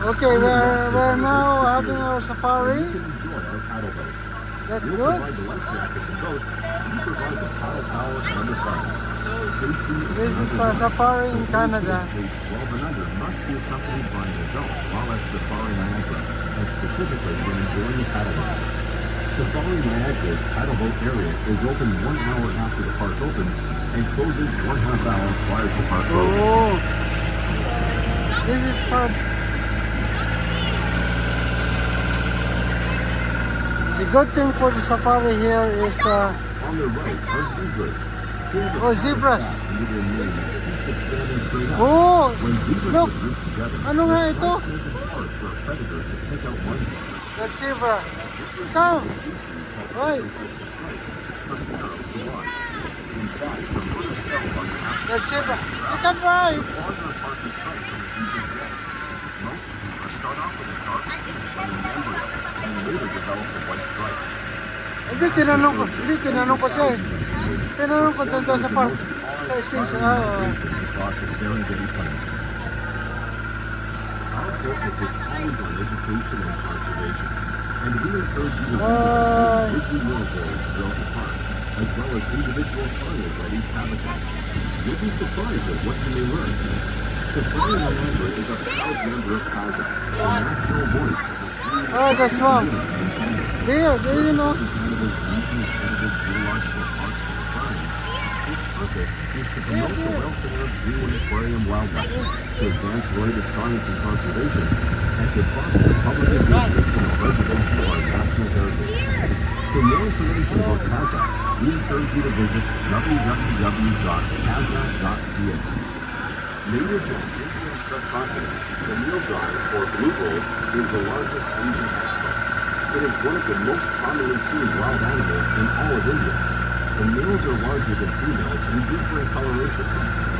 Okay, we're now having our safari. You can enjoy our paddle boats. That's We'll good. provide the life jackets and boats. You provide the paddle power and the fun. Safety This is a safari in Canada. Age 12 and under must be accompanied by an adult while at Safari Niagara, and specifically when enjoying paddle boats. Safari Niagara's paddle boat area is open 1 hour after the park opens and closes 1/2 hour prior to park closure. Oh, this is for the good thing for the safari here is On the right are zebras. oh, zebras. Under their name that keeps it standing straight up. Oh, When zebras look. are grouped together, Ano nga ito? it's make it hard for a predator to pick out one zebra. That zebra. Come. Species have Right. different types of stripes, from narrow to wide. In fact, the first cell on the after That zebra. You can ride. larger part is striped from a zebra's neck. Most zebras start off with a dark streak on an embryo and later develop a white stripe. Hindi, tinanong ko siya eh. Tinanong ko doon sa park, sa station. Across the Serengeti Plains. Our focus is always on education and conservation, and we encourage you to visit the World Voyage throughout the park, as well as individual signage at each habitat. You'll be surprised at what you may learn. Safari Niagara is a proud member of CAZA, the national voice of the free Oh, that's one. There, you know. Canada's regionally accredited zoological park safari. Its purpose is to promote the welfare of zoo and aquarium wildlife, to advance related science and conservation, and to foster public engagement in the preservation of our national heritage. For more information about CAZA, we encourage you to visit www.caza.ca. Native to the Indian subcontinent, the nilgai, or blue gold, is the largest Asian antelope. It is one of the most commonly seen wild animals in all of India. The males are larger than females and differ in coloration.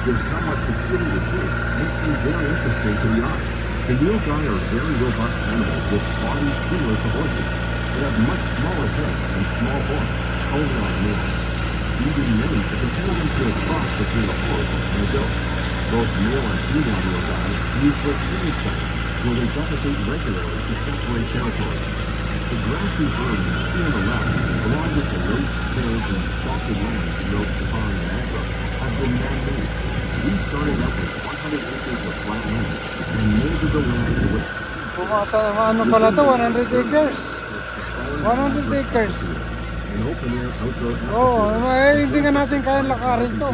Their somewhat peculiar shape makes them very interesting to the eye. The nilgai are very robust animals with bodies similar to horses. They have much smaller heads and small horns, only on males. Even many to compare them to a cross between a horse and a goat. Both male and female nilgai use their breeding sites, where they defecate regularly to separate territories. The grassy area you see on the left, along with the lakes, hills, and sculpted lands throughout Safari Niagara, have been man-made. We started out with 100 acres of flat land and molded the land to look Ano pala to? 100 acres. 100 acres. an open-air outdoor Oh, hindi nga natin kaya lakarin to.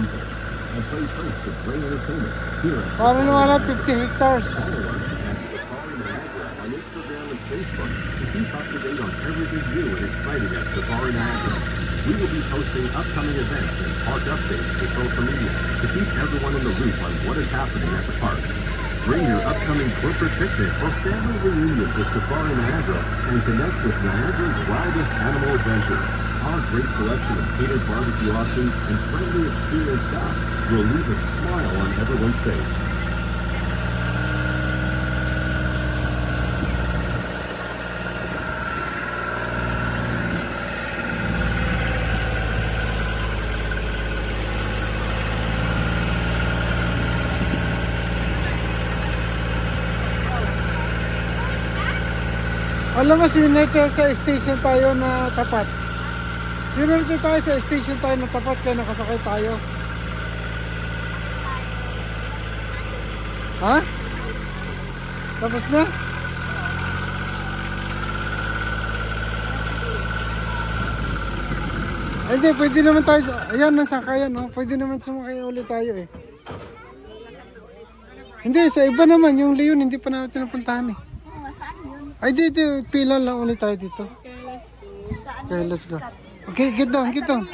and plays host to great entertainment here at Parang wala 50 hectares. Follow us at Safari Niagara on Instagram and Facebook to keep up to date on everything new and exciting at Safari Niagara. We will be posting upcoming events and park updates to social media to keep everyone in the loop on what is happening at the park. Bring your upcoming corporate picnic or family reunion to Safari Niagara and connect with Niagara's wildest animal adventures. Our great selection of catered barbecue options and friendly experienced staff will leave a smile on everyone's face. Alam mo, sinunete sa station tayo na tapat. Sinunete tayo sa station tayo na tapat kaya nakasakay tayo. Ha? Tapos na? Ay, hindi, pwede naman tayo. Ayan, nasakayan, no? Pwede naman sumakay ulit tayo eh. Hindi, sa iba naman. Yung Leon, hindi pa natin napuntahan eh. Ay, dito, pila lang ulit tayo dito. Okay, let's go. Okay, get down, get down.